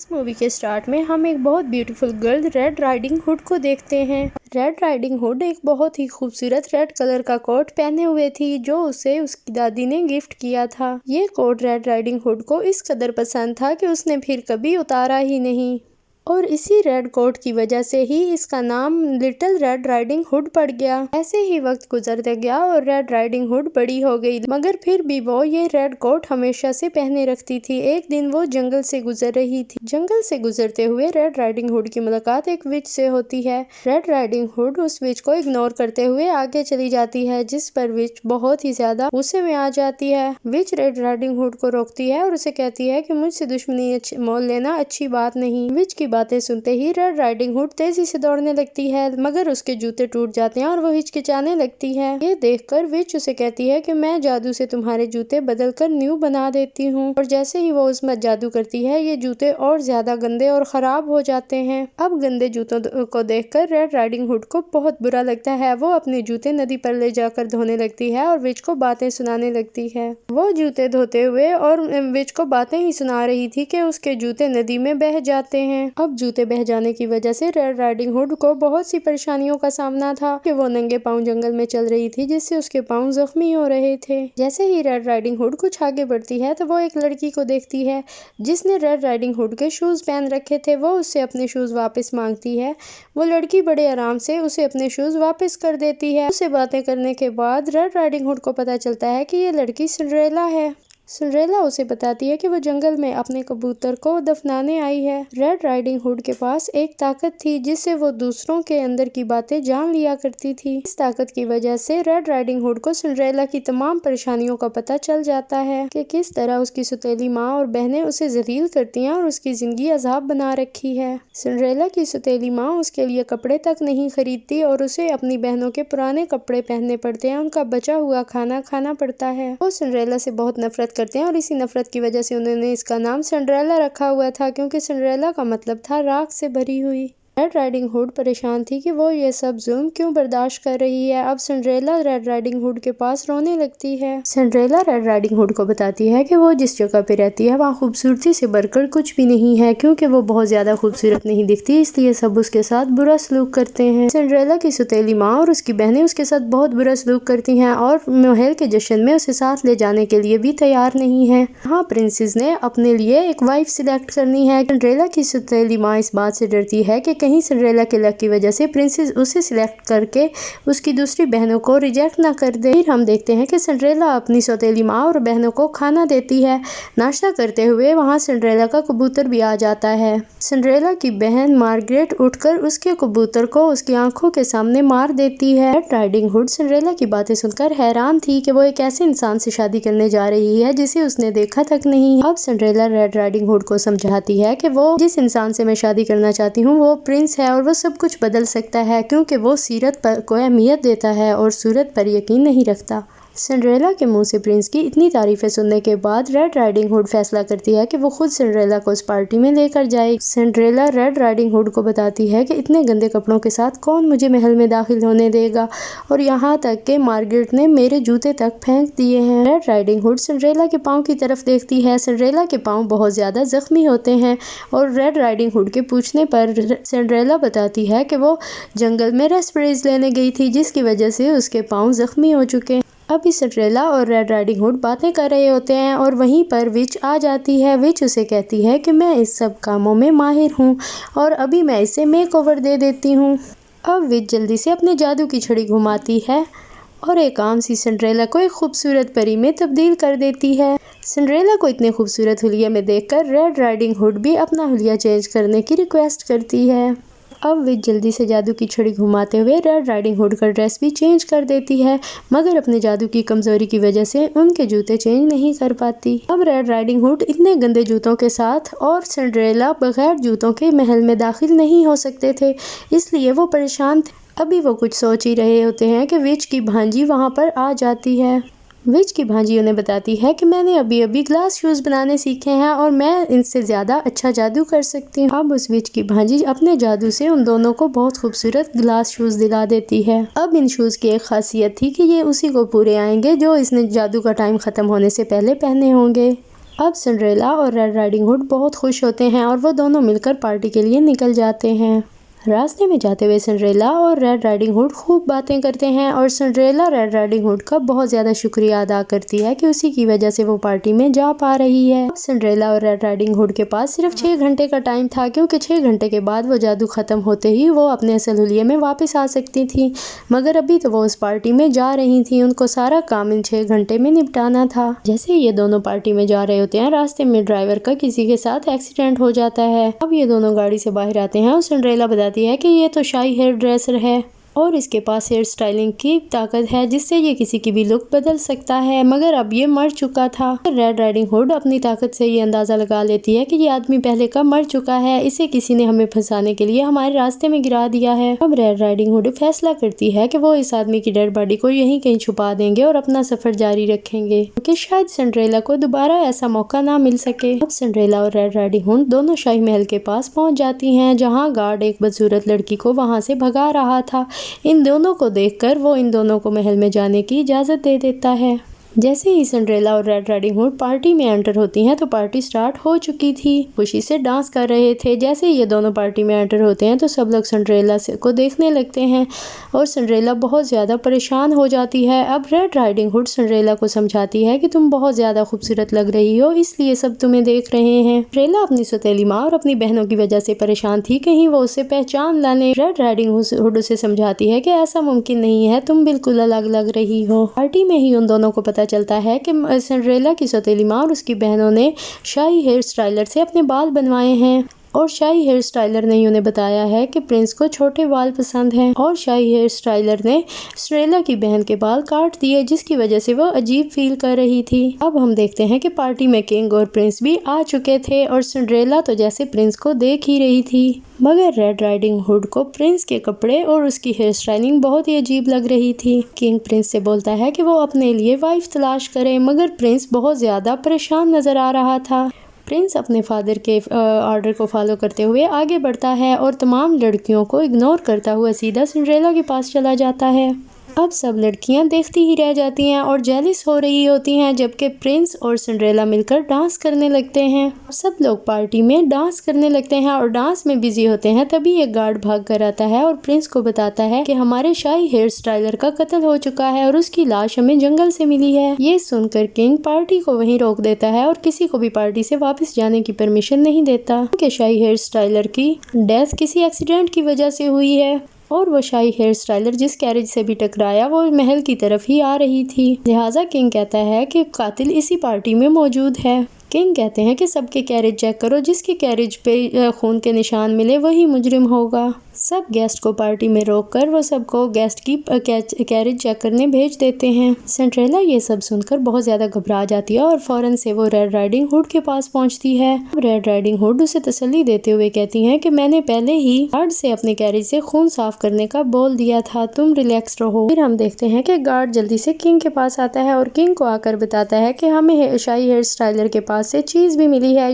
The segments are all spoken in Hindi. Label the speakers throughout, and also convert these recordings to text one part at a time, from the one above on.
Speaker 1: इस मूवी के स्टार्ट में हम एक बहुत beautiful girl red riding hood को देखते हैं। रेड राइडिंग हुड एक बहुत ही खूबसूरत रेड कलर का कोट पहने हुए थी जो उसे उसकी दादी ने गिफ्ट किया था। ये कोट रेड राइडिंग हुड को इस कदर पसंद था कि उसने फिर कभी उतारा ही नहीं और इसी रेड कोट की वजह से ही इसका नाम लिटिल रेड राइडिंग हुड पड़ गया। ऐसे ही वक्त गुजरते गया और रेड राइडिंग हुड बड़ी हो गई, मगर फिर भी वो ये रेड कोट हमेशा से पहने रखती थी। एक दिन वो जंगल से गुजर रही थी। जंगल से गुजरते हुए रेड राइडिंग हुड की मुलाकात एक विच से होती है। रेड राइडिंग हुड उस विच को इग्नोर करते हुए आगे चली जाती है, जिस पर विच बहुत ही ज्यादा गुस्से में आ जाती है। विच रेड राइडिंग हुड को रोकती है और उसे कहती है कि मुझसे दुश्मनी मोल लेना अच्छी बात नहीं। विच की बातें सुनते ही रेड राइडिंग हुड तेजी से दौड़ने लगती है, मगर उसके जूते टूट जाते हैं और वो हिचकिचाने लगती है। ये देखकर विच उसे कहती है कि मैं जादू से तुम्हारे जूते बदलकर न्यू बना देती हूँ। और जैसे ही वो उसमें जादू करती है, ये जूते और ज्यादा गंदे और खराब हो जाते हैं। अब गंदे जूतों को देखकर रेड राइडिंग हुड को बहुत बुरा लगता है। वो अपने जूते नदी पर ले जाकर धोने लगती है और विच को बातें सुनाने लगती है। वो जूते धोते हुए और विच को बातें ही सुना रही थी कि उसके जूते नदी में बह जाते हैं। अब जूते बह जाने की वजह से रेड राइडिंग हुड को बहुत सी परेशानियों का सामना था कि वो नंगे पांव जंगल में चल रही थी, जिससे उसके पांव जख्मी हो रहे थे। जैसे ही रेड राइडिंग हुड कुछ आगे बढ़ती है तो वो एक लड़की को देखती है जिसने रेड राइडिंग हुड के शूज पहन रखे थे। वो उससे अपने शूज वापस मांगती है। वो लड़की बड़े आराम से उसे अपने शूज वापस कर देती है। उससे बातें करने के बाद रेड राइडिंग हुड को पता चलता है कि ये लड़की सिंड्रेला है। सिंड्रेला उसे बताती है कि वो जंगल में अपने कबूतर को दफनाने आई है। रेड राइडिंग हुड के पास एक ताकत थी जिससे वो दूसरों के अंदर की बातें जान लिया करती थी। इस ताकत की वजह से रेड राइडिंग हुड को सिंड्रेला की तमाम परेशानियों का पता चल जाता है कि किस तरह उसकी सौतेली माँ और बहनें उसे जलील करती हैं और उसकी जिंदगी अजाब बना रखी है। सिंड्रेला की सौतेली माँ उसके लिए कपड़े तक नहीं खरीदती और उसे अपनी बहनों के पुराने कपड़े पहनने पड़ते हैं, उनका बचा हुआ खाना खाना पड़ता है। वो सिंड्रेला से बहुत नफरत करते हैं और इसी नफरत की वजह से उन्होंने इसका नाम सिंड्रेला रखा हुआ था, क्योंकि सिंड्रेला का मतलब था राख से भरी हुई। रेड राइडिंग हुड परेशान थी कि वो ये सब जुल्म क्यों बर्दाश्त कर रही है। अब सिंड्रेला रेड राइडिंग हुड के पास रोने लगती है। सिंड्रेला रेड राइडिंग हुड को बताती है कि वो जिस जगह पे रहती है वहाँ खूबसूरती से बढ़कर कुछ भी नहीं है, क्योंकि वो बहुत ज्यादा खूबसूरत नहीं दिखती, इसलिए सब उसके साथ बुरा सलूक करते हैं। सिंड्रेला की सौतेली माँ और उसकी बहनें उसके साथ बहुत बुरा सलूक करती हैं और महल के जश्न में उसे साथ ले जाने के लिए भी तैयार नहीं है। हाँ, प्रिंसेस ने अपने लिए एक वाइफ सिलेक्ट करनी है। सिंड्रेला की सौतेली माँ इस बात से डरती है कि कहीं सिंड्रेला के लक की वजह से प्रिंसेस उसे सिलेक्ट करके उसकी दूसरी बहनों को रिजेक्ट ना कर दे। फिर हम देखते हैं कि सिंड्रेला अपनी सौतेली माँ और बहनों को खाना देती है। नाश्ता करते हुए वहाँ सिंड्रेला का कबूतर भी आ जाता है। सिंड्रेला की बहन मार्गरेट उठकर उसके कबूतर को उसकी आंखों के सामने मार देती है। रेड राइडिंग हुड सिंड्रेला की बातें सुनकर हैरान थी कि वो एक ऐसे इंसान से शादी करने जा रही है जिसे उसने देखा तक नहीं। अब सिंड्रेला रेड राइडिंग हुड को समझाती है कि वो जिस इंसान से मैं शादी करना चाहती हूँ वो प्रिंस है और वो सब कुछ बदल सकता है, क्योंकि वो सीरत पर को अहमियत देता है और सूरत पर यकीन नहीं रखता। सिंड्रेला के मुंह से प्रिंस की इतनी तारीफें सुनने के बाद रेड राइडिंग हुड फैसला करती है कि वो खुद सिंड्रेला को उस पार्टी में लेकर जाए। सिंड्रेला रेड राइडिंग हुड को बताती है कि इतने गंदे कपड़ों के साथ कौन मुझे महल में दाखिल होने देगा, और यहाँ तक कि मार्गरेट ने मेरे जूते तक फेंक दिए हैं। रेड राइडिंग हुड सिंड्रेला के पाँव की तरफ देखती है। सिंड्रेला के पाँव बहुत ज्यादा जख्मी होते हैं और रेड राइडिंग हुड के पूछने पर सिंड्रेला बताती है कि वो जंगल में रेस्पिरेज लेने गई थी, जिसकी वजह से उसके पाँव जख्मी हो चुके हैं। अभी सिंड्रेला और रेड राइडिंग हुड बातें कर रहे होते हैं और वहीं पर विच आ जाती है। विच उसे कहती है कि मैं इस सब कामों में माहिर हूँ और अभी मैं इसे मेकओवर दे देती हूँ। अब विच जल्दी से अपने जादू की छड़ी घुमाती है और एक आम सी सिंड्रेला को एक खूबसूरत परी में तब्दील कर देती है। सिंड्रेला को इतने खूबसूरत हुलिया में देखकर रेड राइडिंग हुड भी अपना हुलिया चेंज करने की रिक्वेस्ट करती है। अब विच जल्दी से जादू की छड़ी घुमाते हुए रेड राइडिंग हुड का ड्रेस भी चेंज कर देती है, मगर अपने जादू की कमजोरी की वजह से उनके जूते चेंज नहीं कर पाती। अब रेड राइडिंग हुड इतने गंदे जूतों के साथ और सिंड्रेला बगैर जूतों के महल में दाखिल नहीं हो सकते थे, इसलिए वो परेशान थे। अभी वो कुछ सोच ही रहे होते हैं कि विच की भांजी वहाँ पर आ जाती है। विच की भांजी उन्हें बताती है कि मैंने अभी अभी ग्लास शूज बनाने सीखे हैं और मैं इनसे ज्यादा अच्छा जादू कर सकती हूँ। अब उस विच की भांजी अपने जादू से उन दोनों को बहुत खूबसूरत ग्लास शूज दिला देती है। अब इन शूज की एक खासियत थी कि ये उसी को पूरे आएंगे जो इसने जादू का टाइम खत्म होने से पहले पहने होंगे। अब सिंड्रेला और रेड राइडिंग हुड बहुत खुश होते हैं और वो दोनों मिलकर पार्टी के लिए निकल जाते हैं। रास्ते में जाते हुए सिंड्रेला और रेड राइडिंग हुड खूब बातें करते हैं और सिंड्रेला रेड राइडिंग हुड का बहुत ज़्यादा शुक्रिया अदा करती है कि उसी की वजह से वो पार्टी में जा पा रही है। सिंड्रेला और रेड राइडिंग हुड के पास सिर्फ 6 घंटे का टाइम था, क्योंकि 6 घंटे के बाद वो जादू ख़त्म होते ही वो अपने असल हुलिये में वापस आ सकती थी, मगर अभी तो वो उस पार्टी में जा रही थी। उनको सारा काम इन 6 घंटे में निपटाना था। जैसे ये दोनों पार्टी में जा रहे होते हैं, रास्ते में ड्राइवर का किसी के साथ एक्सीडेंट हो जाता है। अब ये दोनों गाड़ी से बाहर आते हैं और सिंड्रेला बताती है कि ये तो शाही हेयर ड्रेसर है और इसके पास हेयर स्टाइलिंग की ताकत है जिससे ये किसी की भी लुक बदल सकता है, मगर अब ये मर चुका था। रेड राइडिंग हुड अपनी ताकत से ये अंदाजा लगा लेती है कि ये आदमी पहले का मर चुका है, इसे किसी ने हमें फंसाने के लिए हमारे रास्ते में गिरा दिया है। अब रेड राइडिंग हुड फैसला करती है कि वो इस आदमी की डेड बॉडी को यहीं कहीं छुपा देंगे और अपना सफर जारी रखेंगे, क्योंकि शायद सिंड्रेला को दोबारा ऐसा मौका ना मिल सके। अब सिंड्रेला और रेड राइडिंग हुड दोनों शाही महल के पास पहुंच जाती हैं, जहाँ गार्ड एक बदसूरत लड़की को वहां से भगा रहा था। इन दोनों को देखकर वो इन दोनों को महल में जाने की इजाज़त दे देता है। जैसे ही सिंड्रेला और रेड राइडिंग हुड पार्टी में एंटर होती हैं तो पार्टी स्टार्ट हो चुकी थी। खुशी से डांस कर रहे थे। जैसे ही ये दोनों पार्टी में एंटर होते हैं तो सब लोग सिंड्रेला को देखने लगते हैं और सिंड्रेला बहुत ज़्यादा परेशान हो जाती है। अब रेड राइडिंग हुड सिंड्रेला को समझाती है कि तुम बहुत ज़्यादा खूबसूरत लग रही हो, इसलिए सब तुम्हें देख रहे हैं। सिंड्रेला अपनी सौतेली माँ और अपनी बहनों की वजह से परेशान थी, कहीं वो उसे पहचान ना ले। रेड राइडिंग हुड उसे समझाती है कि ऐसा मुमकिन नहीं है, तुम बिल्कुल अलग लग रही हो। पार्टी में ही उन दोनों को पता चलता है कि सिंड्रेला की सौतेली माँ और उसकी बहनों ने शाही हेयर स्टाइलर से अपने बाल बनवाए हैं और शाही हेयर स्टाइलर ने उन्हें बताया है कि प्रिंस को छोटे बाल पसंद हैं और शाही हेयर स्टाइलर ने सिंड्रेला की बहन के बाल काट दिए, जिसकी वजह से वो अजीब फील कर रही थी। अब हम देखते हैं कि पार्टी में किंग और प्रिंस भी आ चुके थे और सिंड्रेला तो जैसे प्रिंस को देख ही रही थी, मगर रेड राइडिंग हुड को प्रिंस के कपड़े और उसकी हेयर स्टाइलिंग बहुत ही अजीब लग रही थी। किंग प्रिंस से बोलता है कि वो अपने लिए वाइफ तलाश करे, मगर प्रिंस बहुत ज़्यादा परेशान नजर आ रहा था। प्रिंस अपने फादर के ऑर्डर को फॉलो करते हुए आगे बढ़ता है और तमाम लड़कियों को इग्नोर करता हुआ सीधा सिंड्रेला के पास चला जाता है। अब सब लड़कियां देखती ही रह जाती हैं और जेलिस हो रही होती हैं, जबकि प्रिंस और सिंड्रेला मिलकर डांस करने लगते हैं। सब लोग पार्टी में डांस करने लगते हैं और डांस में बिजी होते हैं। तभी एक गार्ड भाग कर आता है और प्रिंस को बताता है कि हमारे शाही हेयर स्टाइलर का कत्ल हो चुका है और उसकी लाश हमें जंगल से मिली है। ये सुनकर किंग पार्टी को वहीं रोक देता है और किसी को भी पार्टी से वापस जाने की परमिशन नहीं देता, कि शाही हेयर स्टाइलर की डेथ किसी एक्सीडेंट की वजह से हुई है और वो शाही हेयर स्टाइलर जिस कैरेज से भी टकराया वो महल की तरफ ही आ रही थी। लिहाजा किंग कहता है कि कातिल इसी पार्टी में मौजूद है। किंग कहते हैं कि सबके कैरेज चेक करो, जिसके कैरेज पे खून के निशान मिले वही मुजरिम होगा। सब गेस्ट को पार्टी में रोककर वो सबको गेस्ट की कैरेज चेक करने भेज देते हैं। सिंड्रेला ये सब सुनकर बहुत ज़्यादा घबरा जाती है और फौरन से वो रेड राइडिंग हुड के पास पहुंचती है। रेड राइडिंग हुड उसे तसल्ली देते हुए कहती हैं कि मैंने पहले ही गार्ड से अपने कैरेज से खून साफ करने का बोल दिया था, तुम रिलैक्स रहो। फिर हम देखते हैं कि गार्ड जल्दी से किंग के पास आता है और किंग को आकर बताता है कि हमें शाही हेयर स्टाइलर के पास से चीज भी मिली है,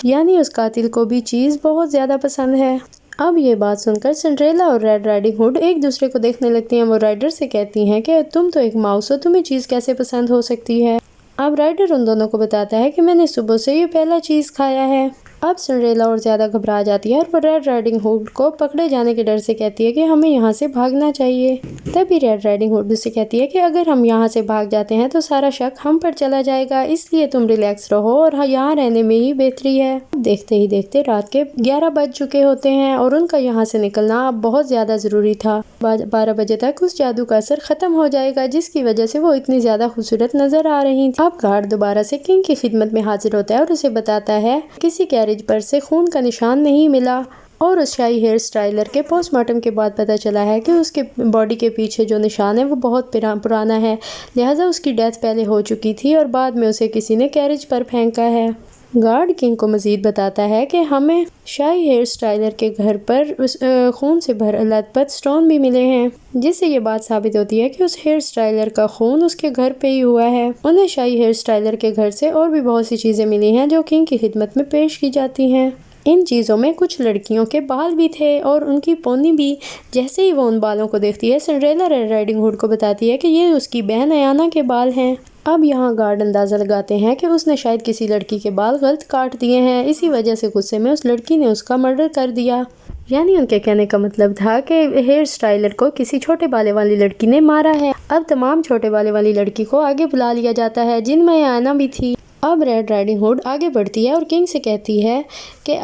Speaker 1: यानी उस कातिल को भी चीज बहुत ज्यादा पसंद है। अब ये बात सुनकर सिंड्रेला और रेड राइडिंग हुड एक दूसरे को देखने लगती हैं। वो राइडर से कहती हैं कि तुम तो एक माउस हो, तुम्हें चीज कैसे पसंद हो सकती है। अब राइडर उन दोनों को बताता है कि मैंने सुबह से ये पहला चीज खाया है। अब सिंड्रेला और ज़्यादा घबरा जाती है और वो रेड राइडिंग हुड को पकड़े जाने के डर से कहती है कि हमें यहाँ से भागना चाहिए। तभी रेड राइडिंग हुड से कहती है कि अगर हम यहाँ से भाग जाते हैं तो सारा शक हम पर चला जाएगा, इसलिए तुम रिलैक्स रहो और यहाँ रहने में ही बेहतरी है। देखते ही देखते रात के 11 बज चुके होते हैं और उनका यहाँ से निकलना अब बहुत ज़्यादा ज़रूरी था। 12 बजे तक उस जादू का असर ख़त्म हो जाएगा, जिसकी वजह से वो इतनी ज़्यादा खूबसूरत नज़र आ रही थी। अब गार्ड दोबारा से किंग की खिदमत में हाजिर होता है और उसे बताता है किसी कैरेज पर से खून का निशान नहीं मिला और उस शाही हेयर स्टाइलर के पोस्टमार्टम के बाद पता चला है कि उसके बॉडी के पीछे जो निशान है वो बहुत पुराना है, लिहाजा उसकी डेथ पहले हो चुकी थी और बाद में उसे किसी ने कैरेज पर फेंका है। गार्ड किंग को मजीद बताता है कि हमें शाही हेयर स्टाइलर के घर पर उस खून से भर लथपथ स्टोन भी मिले हैं, जिससे ये बात साबित होती है कि उस हेयर स्टाइलर का खून उसके घर पे ही हुआ है। उन्हें शाही हेयर स्टाइलर के घर से और भी बहुत सी चीज़ें मिली हैं जो किंग की खिदमत में पेश की जाती हैं। इन चीज़ों में कुछ लड़कियों के बाल भी थे और उनकी पोनी भी। जैसे ही वो उन बालों को देखती है, सिंड्रेला रेड राइडिंग हुड को बताती है कि ये उसकी बहन अयाना के बाल हैं। अब यहाँ गार्ड अंदाज़ा लगाते हैं कि उसने शायद किसी लड़की के बाल गलत काट दिए हैं, इसी वजह से गुस्से में उस लड़की ने उसका मर्डर कर दिया। यानी उनके कहने का मतलब था कि हेयर स्टाइलर को किसी छोटे बाले वाली लड़की ने मारा है। अब तमाम छोटे बाले वाली लड़की को आगे बुला लिया जाता है, जिनमें अयाना भी थी। अब रेड राइडिंग हुड आगे बढ़ती है और किंग से कहती है कि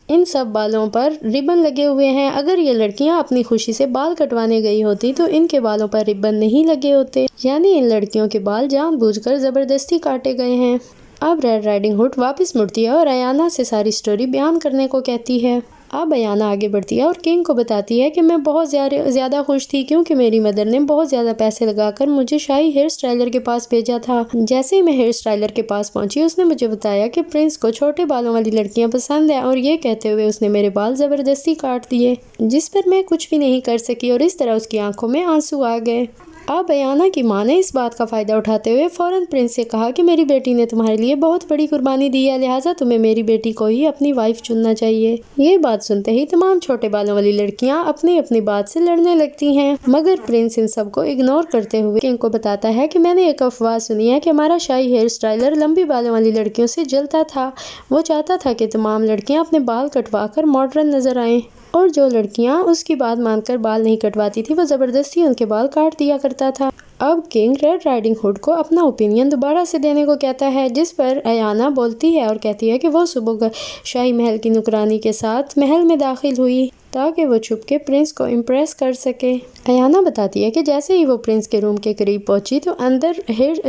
Speaker 1: इन सब बालों पर रिबन लगे हुए हैं। अगर ये लड़कियां अपनी खुशी से बाल कटवाने गई होती तो इनके बालों पर रिबन नहीं लगे होते, यानी इन लड़कियों के बाल जानबूझकर ज़बरदस्ती काटे गए हैं। अब रेड राइडिंग हुड वापस मुड़ती है और अयाना से सारी स्टोरी बयान करने को कहती है। अब अयाना आगे बढ़ती है और किंग को बताती है कि मैं बहुत ज़्यादा खुश थी क्योंकि मेरी मदर ने बहुत ज़्यादा पैसे लगाकर मुझे शाही हेयर स्टाइलर के पास भेजा था। जैसे ही मैं हेयर स्टाइलर के पास पहुंची, उसने मुझे बताया कि प्रिंस को छोटे बालों वाली लड़कियां पसंद है, और ये कहते हुए उसने मेरे बाल ज़बरदस्ती काट दिए, जिस पर मैं कुछ भी नहीं कर सकी और इस तरह उसकी आंखों में आंसू आ गए। अब अयाना की माँ ने इस बात का फ़ायदा उठाते हुए फ़ौरन प्रिंस से कहा कि मेरी बेटी ने तुम्हारे लिए बहुत बड़ी कुर्बानी दी है, लिहाजा तुम्हें मेरी बेटी को ही अपनी वाइफ चुनना चाहिए। ये बात सुनते ही तमाम छोटे बालों वाली लड़कियां अपनी अपनी बात से लड़ने लगती हैं, मगर प्रिंस इन सबको इग्नोर करते हुए किंग को बताता है कि मैंने एक अफवाह सुनी है कि हमारा शाही हेयर स्टाइलर लंबी बालों वाली लड़कियों से जलता था। वो चाहता था कि तमाम लड़कियाँ अपने बाल कटवा कर मॉडर्न नजर आएं, और जो लड़कियां उसकी बात मानकर बाल नहीं कटवाती थी वो ज़बरदस्ती उनके बाल काट दिया करता था। अब किंग रेड राइडिंग हुड को अपना ओपिनियन दोबारा से देने को कहता है, जिस पर अयाना बोलती है और कहती है कि वो सुबह शाही महल की नुकरानी के साथ महल में दाखिल हुई ताकि वो छुप के प्रिंस को इम्प्रेस कर सके। अयाना बताती है कि जैसे ही वो प्रिंस के रूम के करीब पहुंची तो अंदर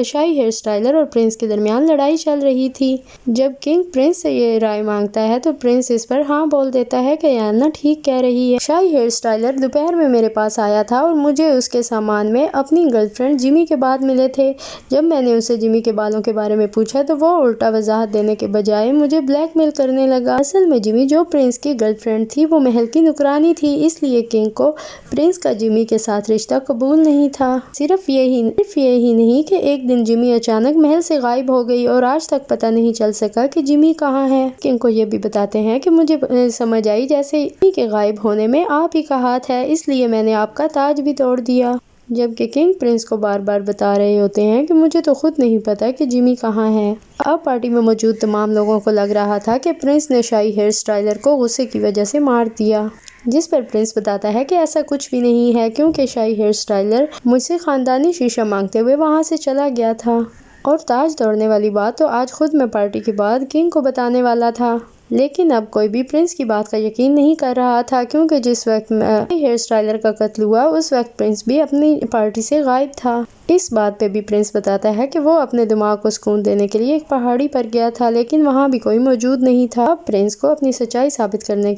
Speaker 1: शाही हेयर स्टाइलर और प्रिंस के दरमियान लड़ाई चल रही थी। जब किंग प्रिंस से ये राय मांगता है तो प्रिंस इस पर हाँ बोल देता है कि अयाना ठीक कह रही है। शाही हेयर स्टाइलर दोपहर में मेरे पास आया था और मुझे उसके सामान में अपनी गर्लफ्रेंड जिमी के बाद मिले थे। जब मैंने उसे जिमी के बालों के बारे में पूछा तो वो उल्टा वजाहत देने के बजाय मुझे ब्लैकमेल करने लगा। असल में जिमी जो प्रिंस की गर्लफ्रेंड थी वो महल की नुकरानी थी, इसलिए किंग को प्रिंस का जिमी के साथ रिश्ता कबूल नहीं था। सिर्फ यही नहीं कि एक दिन जिमी अचानक महल से गायब हो गई और आज तक पता नहीं चल सका कि जिमी कहाँ है। किंग को ये भी बताते हैं कि मुझे समझ आई जैसे जिमी के गायब होने में आप ही का हाथ है, इसलिए मैंने आपका ताज भी तोड़ दिया। जबकि किंग प्रिंस को बार बार बता रहे होते हैं कि मुझे तो खुद नहीं पता कि जिमी कहाँ है। अब पार्टी में मौजूद तमाम लोगों को लग रहा था कि प्रिंस ने शाही हेयर स्टाइलर को गुस्से की वजह से मार दिया, जिस पर प्रिंस बताता है कि ऐसा कुछ भी नहीं है क्योंकि शाही हेयर स्टाइलर मुझसे खानदानी शीशा मांगते हुए वहाँ से चला गया था। और ताज तोड़ने वाली बात तो आज खुद मैं पार्टी के बाद किंग को बताने वाला था, लेकिन अब कोई भी प्रिंस की बात का यकीन नहीं कर रहा था क्योंकि जिस वक्त हेयर स्टाइलर का कत्ल हुआ उस वक्त प्रिंस भी अपनी पार्टी से गायब था। इस बात पे भी प्रिंस बताता है कि वो अपने दिमाग को सुकून देने के लिए एक पहाड़ी पर गया था, लेकिन वहाँ भी कोई मौजूद नहीं था। अब प्रिंस को अपनी सच्चाई साबित करने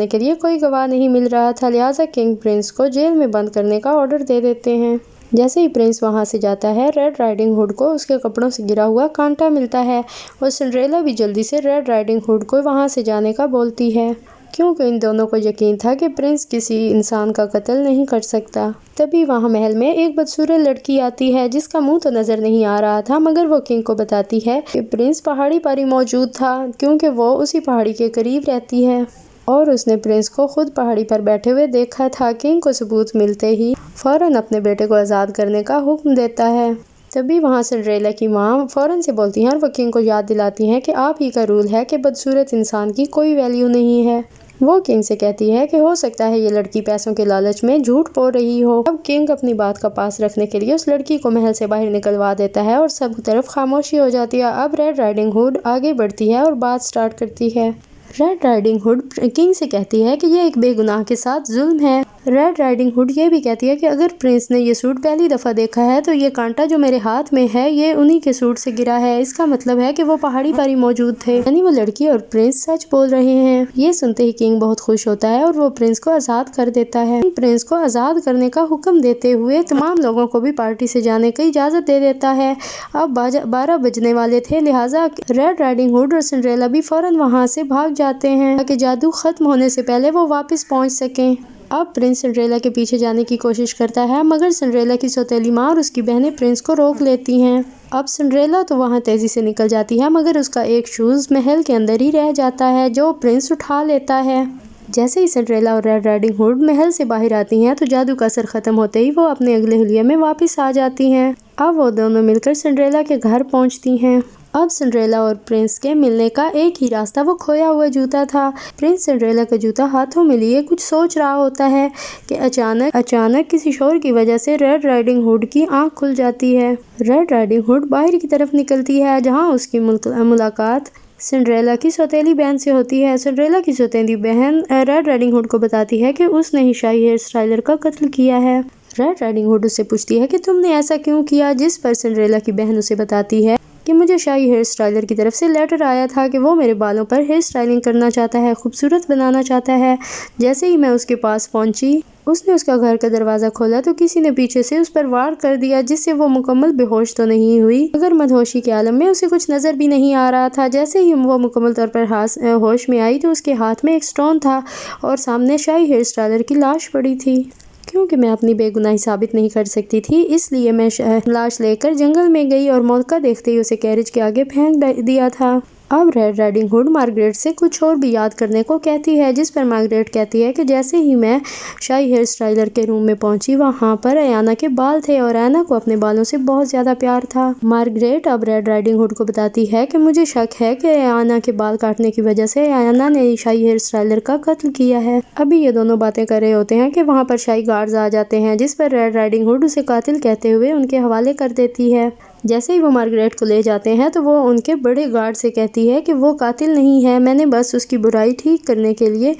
Speaker 1: के लिए कोई गवाह नहीं मिल रहा था, लिहाजा किंग प्रिंस को जेल में बंद करने का ऑर्डर दे देते हैं। जैसे ही प्रिंस वहां से जाता है, रेड राइडिंग हुड को उसके कपड़ों से गिरा हुआ कांटा मिलता है और सिंड्रेला भी जल्दी से रेड राइडिंग हुड को वहां से जाने का बोलती है क्योंकि इन दोनों को यकीन था कि प्रिंस किसी इंसान का कत्ल नहीं कर सकता। तभी वहां महल में एक बदसूरत लड़की आती है जिसका मुंह तो नजर नहीं आ रहा था, मगर वो किंग को बताती है कि प्रिंस पहाड़ी पर ही मौजूद था क्योंकि वो उसी पहाड़ी के करीब रहती है और उसने प्रिंस को खुद पहाड़ी पर बैठे हुए देखा था। किंग को सबूत मिलते ही फौरन अपने बेटे को आज़ाद करने का हुक्म देता है। तभी वहाँ सिंड्रेला की माँ फौरन से बोलती हैं और वो किंग को याद दिलाती हैं कि आप ही का रूल है कि बदसूरत इंसान की कोई वैल्यू नहीं है। वो किंग से कहती है कि हो सकता है ये लड़की पैसों के लालच में झूठ बोल रही हो। अब किंग अपनी बात का पास रखने के लिए उस लड़की को महल से बाहर निकलवा देता है और सब तरफ खामोशी हो जाती है। अब रेड राइडिंग हुड आगे बढ़ती है और बात स्टार्ट करती है। रेड राइडिंग हुड किंग से कहती है कि ये एक बेगुनाह के साथ जुल्म है। रेड राइडिंग हुड ये भी कहती है कि अगर प्रिंस ने ये सूट पहली दफ़ा देखा है तो ये कांटा जो मेरे हाथ में है ये उन्हीं के सूट से गिरा है। इसका मतलब है कि वो पहाड़ी पर ही मौजूद थे, यानी वो लड़की और प्रिंस सच बोल रहे हैं। ये सुनते ही किंग बहुत खुश होता है और वो प्रिंस को आज़ाद कर देता है। प्रिंस को आज़ाद करने का हुक्म देते हुए तमाम लोगों को भी पार्टी से जाने की इजाज़त दे देता है। अब 12 बजने वाले थे, लिहाजा रेड राइडिंग हुड और सिंड्रेला भी फौरन वहाँ से भाग जाते हैं ताकि जादू खत्म होने से पहले वो वापस पहुँच सकें। अब प्रिंस सिंड्रेला के पीछे जाने की कोशिश करता है, मगर सिंड्रेला की सौतेली माँ और उसकी बहनें प्रिंस को रोक लेती हैं। अब सिंड्रेला तो वहाँ तेज़ी से निकल जाती है, मगर उसका एक शूज़ महल के अंदर ही रह जाता है जो प्रिंस उठा लेता है। जैसे ही सिंड्रेला और रेड राइडिंग हुड महल से बाहर आती हैं तो जादू का असर खत्म होते ही वो अपने अगले हुलिये में वापस आ जाती हैं। अब वो दोनों मिलकर सिंड्रेला के घर पहुंचती हैं। अब सिंड्रेला और प्रिंस के मिलने का एक ही रास्ता वो खोया हुआ जूता था। प्रिंस सिंड्रेला का जूता हाथों में लिए कुछ सोच रहा होता है कि अचानक किसी शोर की वजह से रेड राइडिंग हुड की आंख खुल जाती है। रेड राइडिंग हुड बाहर की तरफ निकलती है जहां उसकी मुलाकात सिंड्रेला की सौतेली बहन से होती है। सिंड्रेला की सौतेली बहन रेड राइडिंग हुड को बताती है कि उसने ही शाही हेयर स्टाइलर का कत्ल किया है। रेड राइडिंग हुड उससे पूछती है कि तुमने ऐसा क्यों किया, जिस पर सिंड्रेला की बहन उसे बताती है कि मुझे शाही हेयर स्टाइलर की तरफ से लेटर आया था कि वो मेरे बालों पर हेयर स्टाइलिंग करना चाहता है, खूबसूरत बनाना चाहता है। जैसे ही मैं उसके पास पहुंची, उसने उसका घर का दरवाज़ा खोला तो किसी ने पीछे से उस पर वार कर दिया, जिससे वो मुकम्मल बेहोश तो नहीं हुई मगर मदहोशी के आलम में उसे कुछ नज़र भी नहीं आ रहा था। जैसे ही वो मुकम्मल तौर पर होश में आई तो उसके हाथ में एक स्टोन था और सामने शाही हेयर स्टाइलर की लाश पड़ी थी। क्योंकि मैं अपनी बेगुनाही साबित नहीं कर सकती थी, इसलिए मैं लाश लेकर जंगल में गई और मौका देखते ही उसे कैरेज के आगे फेंक दिया था। अब रेड राइडिंग हुड मार्गरेट से कुछ और भी याद करने को कहती है, जिस पर मार्गरेट कहती है कि जैसे ही मैं शाही हेयर स्टाइलर के रूम में पहुंची, वहां पर अयाना के बाल थे और अयाना को अपने बालों से बहुत ज़्यादा प्यार था। मार्गरेट अब रेड राइडिंग हुड को बताती है कि मुझे शक है कि अयाना के बाल काटने की वजह से अयाना ने शाही हेयर स्टाइलर का कत्ल किया है। अभी ये दोनों बातें कर रहे होते हैं कि वहाँ पर शाही गार्ड्स आ जाते हैं, जिस पर रेड राइडिंग हुड उसे कातिल कहते हुए उनके हवाले कर देती है। जैसे ही वो मार्गरेट को ले जाते हैं तो वो उनके बड़े गार्ड से कहती है कि वो कातिल नहीं है, मैंने बस उसकी बुराई ठीक करने के लिए,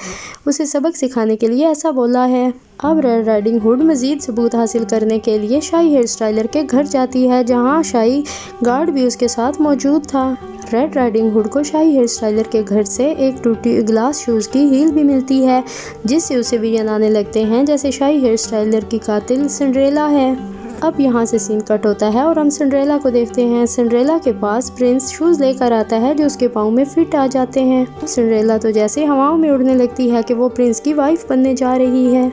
Speaker 1: उसे सबक सिखाने के लिए ऐसा बोला है। अब रेड राइडिंग हुड मज़ीद सबूत हासिल करने के लिए शाही हेयर स्टाइलर के घर जाती है, जहां शाही गार्ड भी उसके साथ मौजूद था। रेड राइडिंग हुड को शाही हेयर स्टाइलर के घर से एक टूटी ग्लास शूज़ की हील भी मिलती है, जिससे उसे विजन आने लगते हैं जैसे शाही हेयर स्टाइलर की कातिल सिंड्रेला है। अब यहाँ से सीन कट होता है और हम सिंड्रेला को देखते हैं। सिंड्रेला के पास प्रिंस शूज़ लेकर आता है जो उसके पाँव में फिट आ जाते हैं। सिंड्रेला तो जैसे हवाओं में उड़ने लगती है कि वो प्रिंस की वाइफ बनने जा रही है।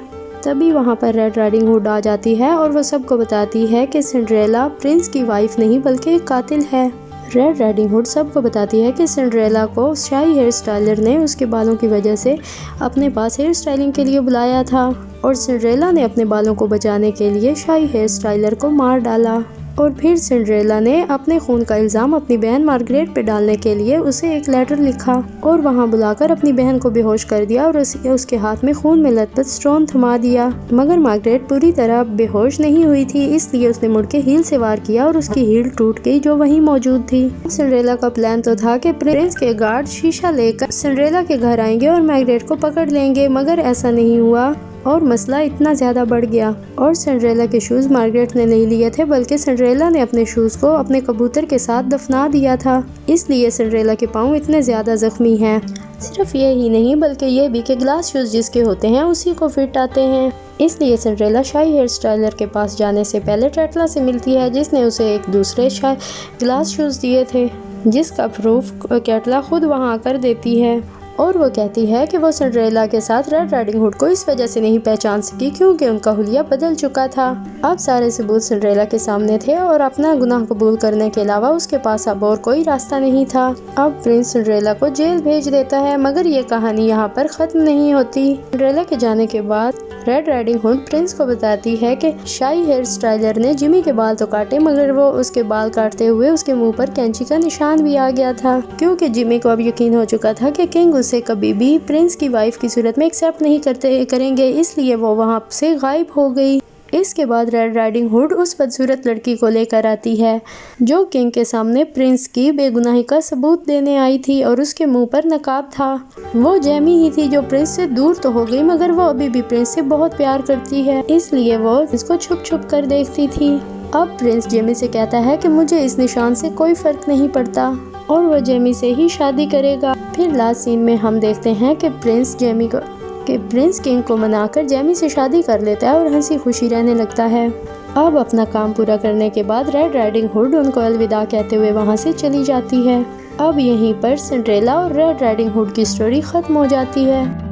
Speaker 1: तभी वहाँ पर रेड राइडिंग हुड आ जाती है और वो सबको बताती है कि सिंड्रेला प्रिंस की वाइफ नहीं बल्कि एक कातिल है। रेड राइडिंग हुड सबको बताती है कि सिंड्रेला को शाही हेयर स्टाइलर ने उसके बालों की वजह से अपने पास हेयर स्टाइलिंग के लिए बुलाया था और सिंड्रेला ने अपने बालों को बचाने के लिए शाही हेयर स्टाइलर को मार डाला। और फिर सिंड्रेला ने अपने खून का इल्ज़ाम अपनी बहन मार्गरेट पे डालने के लिए उसे एक लेटर लिखा और वहाँ बुलाकर अपनी बहन को बेहोश कर दिया और उसके हाथ में खून में लथपथ स्टोन थमा दिया। मगर मार्गरेट पूरी तरह बेहोश नहीं हुई थी, इसलिए उसने मुड़ के हील से वार किया और उसकी हील टूट गई जो वहीं मौजूद थी। सिंड्रेला का प्लान तो था कि प्रिंस के गार्ड शीशा लेकर सिंड्रेला के घर आएंगे और मार्गरेट को पकड़ लेंगे, मगर ऐसा नहीं हुआ और मसला इतना ज़्यादा बढ़ गया। और सिंड्रेला के शूज़ मार्गरेट ने नहीं लिए थे, बल्कि सिंड्रेला ने अपने शूज़ को अपने कबूतर के साथ दफना दिया था, इसलिए सिंड्रेला के पाँव इतने ज़्यादा ज़ख्मी हैं। सिर्फ ये ही नहीं बल्कि ये भी कि ग्लास शूज़ जिसके होते हैं उसी को फिट आते हैं। इसलिए सिंड्रेला शाही हेयर स्टाइलर के पास जाने से पहले टेटला से मिलती है, जिसने उसे एक दूसरे ग्लास शूज़ दिए थे, जिसका प्रूफ टेटला खुद वहाँ आकर देती है। और वो कहती है कि वो सिंड्रेला के साथ रेड राइडिंग हुड को इस वजह से नहीं पहचान सकी क्योंकि उनका हुलिया बदल चुका था। अब सारे सबूत सिंड्रेला के सामने थे और अपना गुनाह कबूल करने के अलावा उसके पास अब और कोई रास्ता नहीं था। अब प्रिंस सिंड्रेला को जेल भेज देता है, मगर ये कहानी यहाँ पर ख़त्म नहीं होती। सिंड्रेला के जाने के बाद रेड राइडिंग हुड प्रिंस को बताती है कि शाही हेयर स्टाइलर ने जिमी के बाल तो काटे, मगर वो उसके बाल काटते हुए उसके मुंह पर कैंची का निशान भी आ गया था, क्योंकि जिमी को अब यकीन हो चुका था कि किंग उसे कभी भी प्रिंस की वाइफ की सूरत में एक्सेप्ट नहीं करेंगे, इसलिए वो वहाँ से गायब हो गई। इसके बाद रेड राइडिंग हुड उस बदसूरत लड़की को लेकर आती है जो किंग के सामने प्रिंस की बेगुनाही का सबूत देने आई थी और उसके मुंह पर नकाब था। वो जेमी ही थी जो प्रिंस से दूर तो हो गई, मगर वो अभी भी प्रिंस से बहुत प्यार करती है, इसलिए वो इसको छुप छुप कर देखती थी। अब प्रिंस जेमी से कहता है कि मुझे इस निशान से कोई फर्क नहीं पड़ता और वो जेमी से ही शादी करेगा। फिर लास्ट सीन में हम देखते हैं कि प्रिंस किंग को मनाकर जेमी से शादी कर लेता है और हंसी खुशी रहने लगता है। अब अपना काम पूरा करने के बाद रेड राइडिंग हुड उनको अलविदा कहते हुए वहाँ से चली जाती है। अब यहीं पर सिंड्रेला और रेड राइडिंग हुड की स्टोरी खत्म हो जाती है।